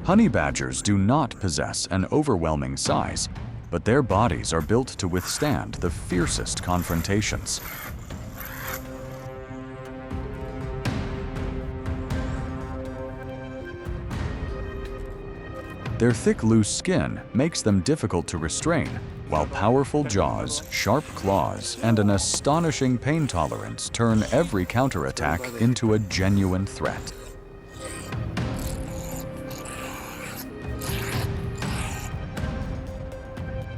Honey badgers do not possess an overwhelming size, but their bodies are built to withstand the fiercest confrontations. Their thick, loose skin makes them difficult to restrain, while powerful jaws, sharp claws, and an astonishing pain tolerance turn every counterattack into a genuine threat.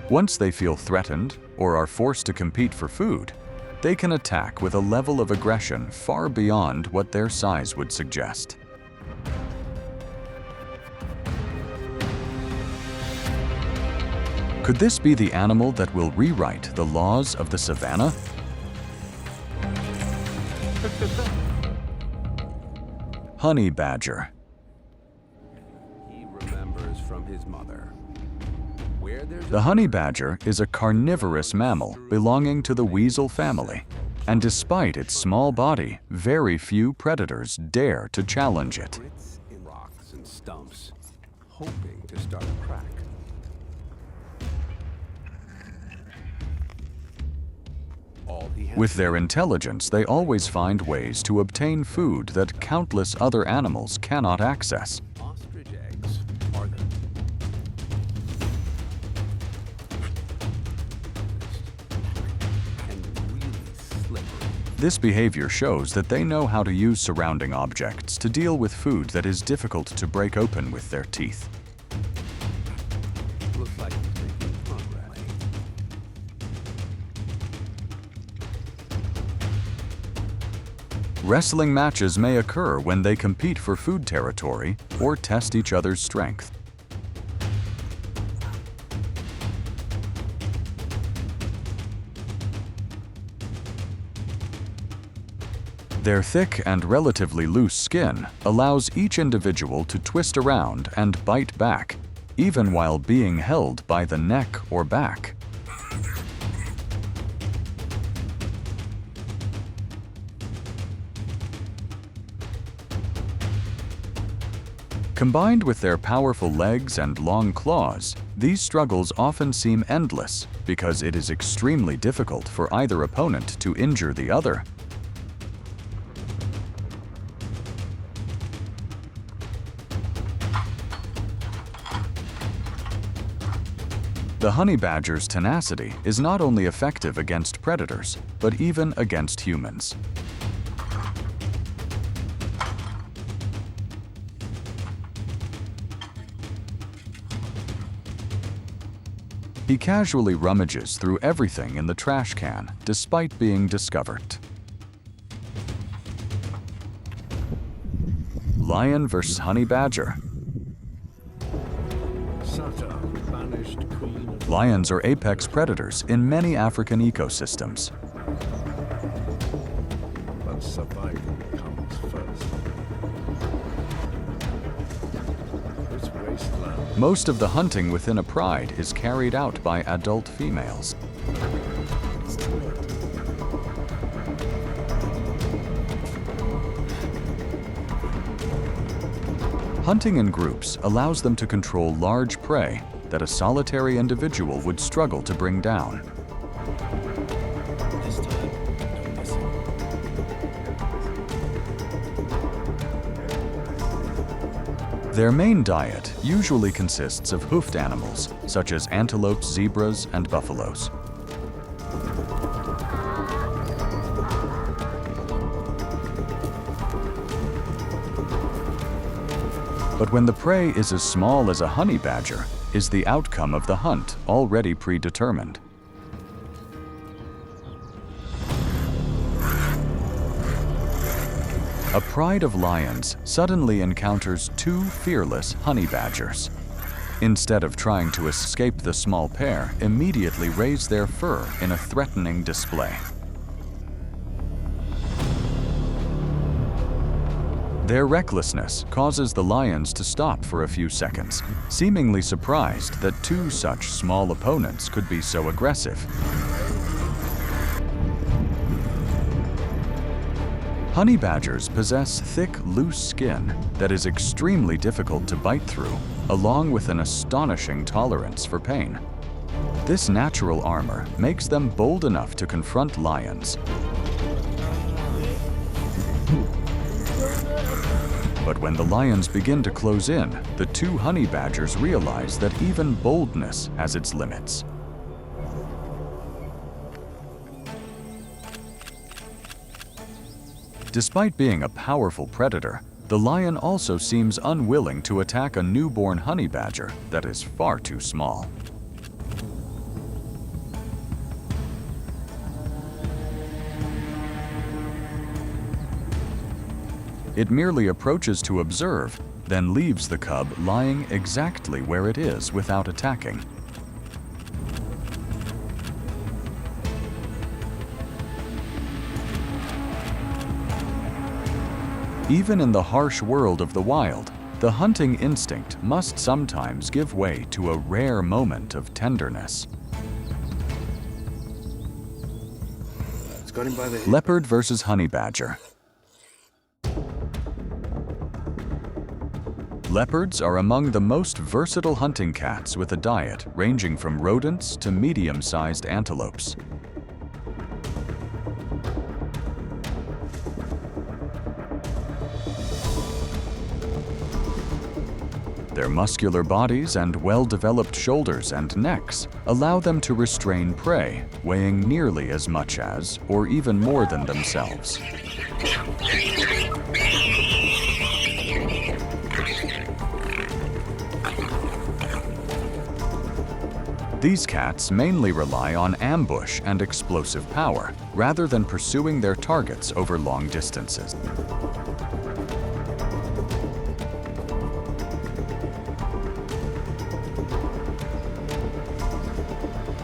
Once they feel threatened or are forced to compete for food, they can attack with a level of aggression far beyond what their size would suggest. Could this be the animal that will rewrite the laws of the savannah? Honey badger. He remembers from his mother. The honey badger is a carnivorous mammal belonging to the weasel family, and despite its small body, very few predators dare to challenge it. In rocks and stumps, hoping to start a crack. With their intelligence, they always find ways to obtain food that countless other animals cannot access. Ostrich eggs are the and really slippery. This behavior shows that they know how to use surrounding objects to deal with food that is difficult to break open with their teeth. Looks like he's making progress. Wrestling matches may occur when they compete for food territory or test each other's strength. Their thick and relatively loose skin allows each individual to twist around and bite back, even while being held by the neck or back. Combined with their powerful legs and long claws, these struggles often seem endless because it is extremely difficult for either opponent to injure the other. The honey badger's tenacity is not only effective against predators, but even against humans. He casually rummages through everything in the trash can, despite being discovered. Lion versus honey badger. Lions are apex predators in many African ecosystems. But survival comes first. This wasteland. Most of the hunting within a pride is carried out by adult females. Hunting in groups allows them to control large prey that a solitary individual would struggle to bring down. Their main diet usually consists of hoofed animals, such as antelopes, zebras, and buffaloes. But when the prey is as small as a honey badger, is the outcome of the hunt already predetermined? A pride of lions suddenly encounters two fearless honey badgers. Instead of trying to escape, the small pair immediately raise their fur in a threatening display. Their recklessness causes the lions to stop for a few seconds, seemingly surprised that two such small opponents could be so aggressive. Honey badgers possess thick, loose skin that is extremely difficult to bite through, along with an astonishing tolerance for pain. This natural armor makes them bold enough to confront lions. But when the lions begin to close in, the two honey badgers realize that even boldness has its limits. Despite being a powerful predator, the lion also seems unwilling to attack a newborn honey badger that is far too small. It merely approaches to observe, then leaves the cub lying exactly where it is without attacking. Even in the harsh world of the wild, the hunting instinct must sometimes give way to a rare moment of tenderness. It's got him by the hip. Leopard versus honey badger. Leopards are among the most versatile hunting cats, with a diet ranging from rodents to medium-sized antelopes. Their muscular bodies and well-developed shoulders and necks allow them to restrain prey, weighing nearly as much as, or even more than themselves. These cats mainly rely on ambush and explosive power, rather than pursuing their targets over long distances.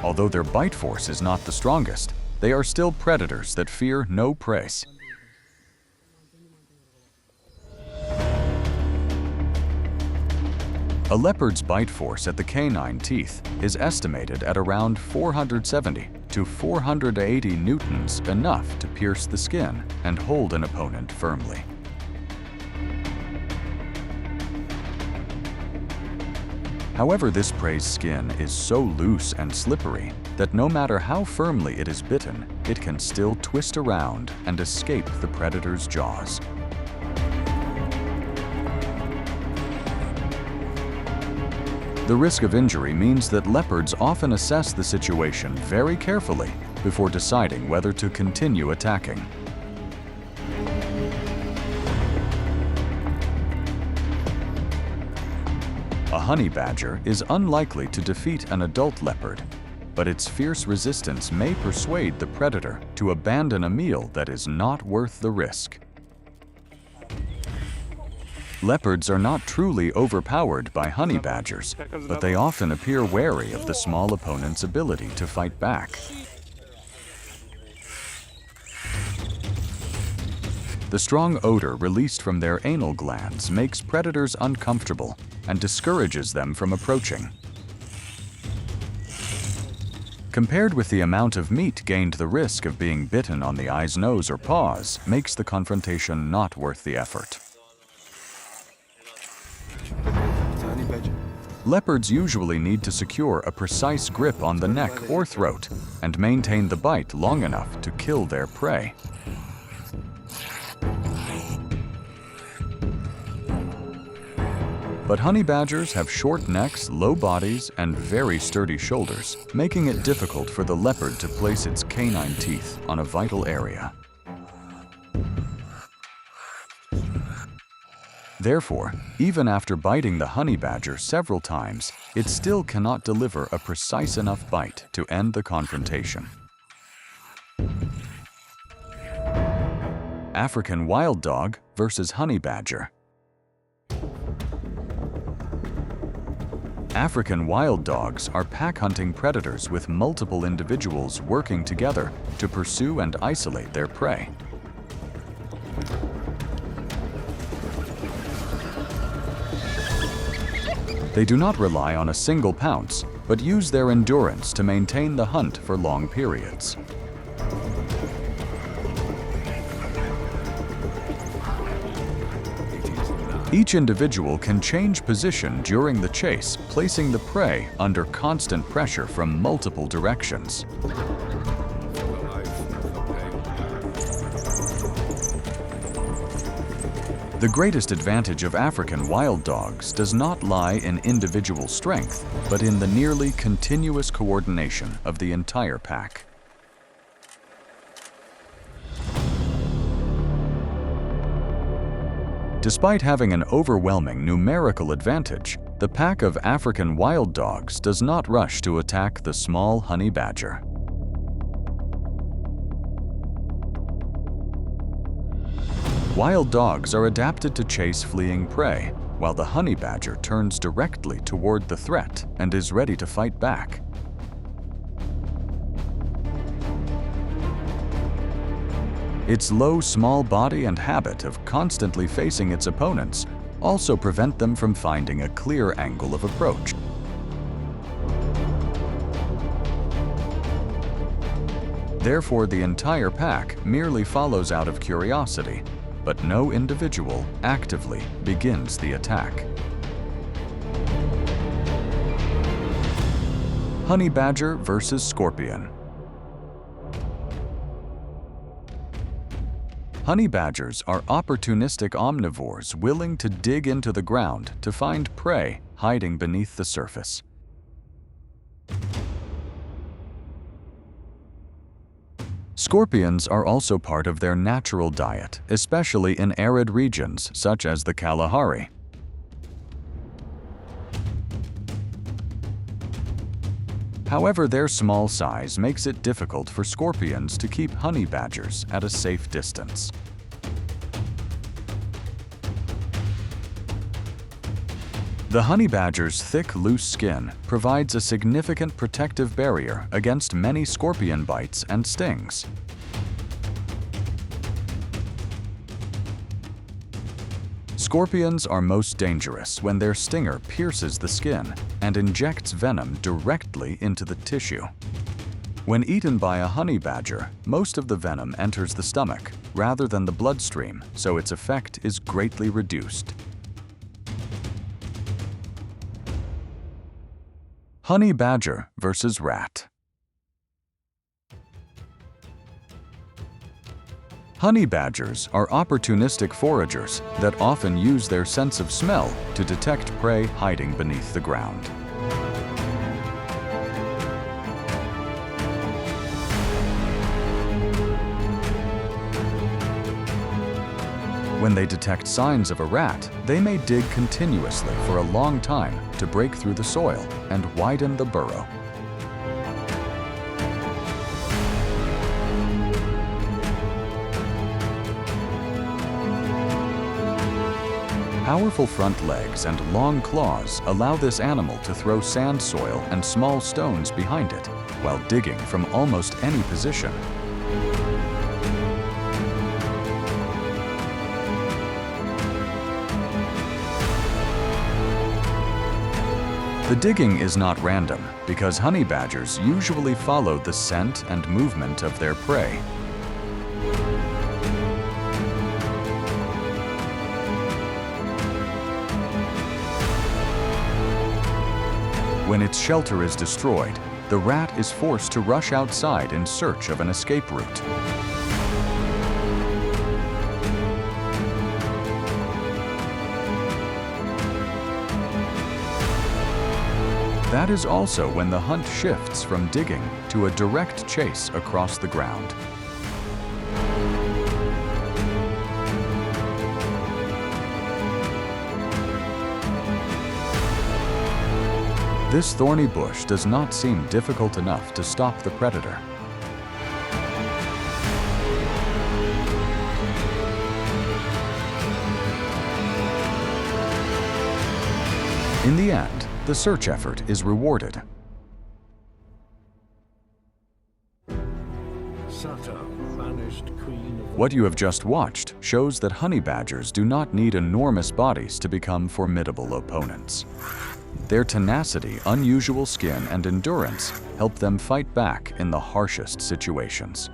Although their bite force is not the strongest, they are still predators that fear no prey. A leopard's bite force at the canine teeth is estimated at around 470 to 480 newtons, enough to pierce the skin and hold an opponent firmly. However, this prey's skin is so loose and slippery that no matter how firmly it is bitten, it can still twist around and escape the predator's jaws. The risk of injury means that leopards often assess the situation very carefully before deciding whether to continue attacking. A honey badger is unlikely to defeat an adult leopard, but its fierce resistance may persuade the predator to abandon a meal that is not worth the risk. Leopards are not truly overpowered by honey badgers, but they often appear wary of the small opponent's ability to fight back. The strong odor released from their anal glands makes predators uncomfortable and discourages them from approaching. Compared with the amount of meat gained, the risk of being bitten on the eyes, nose, or paws makes the confrontation not worth the effort. Leopards usually need to secure a precise grip on the neck or throat and maintain the bite long enough to kill their prey. But honey badgers have short necks, low bodies, and very sturdy shoulders, making it difficult for the leopard to place its canine teeth on a vital area. Therefore, even after biting the honey badger several times, it still cannot deliver a precise enough bite to end the confrontation. African wild dog versus honey badger. African wild dogs are pack-hunting predators with multiple individuals working together to pursue and isolate their prey. They do not rely on a single pounce, but use their endurance to maintain the hunt for long periods. Each individual can change position during the chase, placing the prey under constant pressure from multiple directions. The greatest advantage of African wild dogs does not lie in individual strength, but in the nearly continuous coordination of the entire pack. Despite having an overwhelming numerical advantage, the pack of African wild dogs does not rush to attack the small honey badger. Wild dogs are adapted to chase fleeing prey, while the honey badger turns directly toward the threat and is ready to fight back. Its low, small body and habit of constantly facing its opponents also prevent them from finding a clear angle of approach. Therefore, the entire pack merely follows out of curiosity, but no individual actively begins the attack. Honey badger versus scorpion. Honey badgers are opportunistic omnivores willing to dig into the ground to find prey hiding beneath the surface. Scorpions are also part of their natural diet, especially in arid regions such as the Kalahari. However, their small size makes it difficult for scorpions to keep honey badgers at a safe distance. The honey badger's thick, loose skin provides a significant protective barrier against many scorpion bites and stings. Scorpions are most dangerous when their stinger pierces the skin and injects venom directly into the tissue. When eaten by a honey badger, most of the venom enters the stomach rather than the bloodstream, so its effect is greatly reduced. Honey badger versus rat. Honey badgers are opportunistic foragers that often use their sense of smell to detect prey hiding beneath the ground. When they detect signs of a rat, they may dig continuously for a long time to break through the soil and widen the burrow. Powerful front legs and long claws allow this animal to throw sand, soil, and small stones behind it, while digging from almost any position. The digging is not random because honey badgers usually follow the scent and movement of their prey. When its shelter is destroyed, the rat is forced to rush outside in search of an escape route. That is also when the hunt shifts from digging to a direct chase across the ground. This thorny bush does not seem difficult enough to stop the predator. In the end, the search effort is rewarded. What you have just watched shows that honey badgers do not need enormous bodies to become formidable opponents. Their tenacity, unusual skin, and endurance help them fight back in the harshest situations.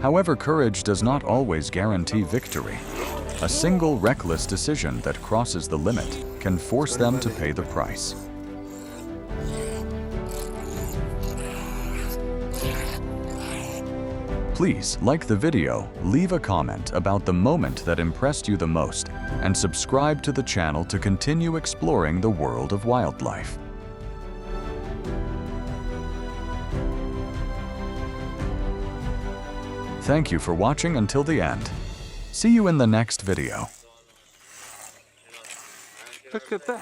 However, courage does not always guarantee victory. A single reckless decision that crosses the limit can force them to pay the price. Please like the video, leave a comment about the moment that impressed you the most, and subscribe to the channel to continue exploring the world of wildlife. Thank you for watching until the end. See you in the next video. Look at that.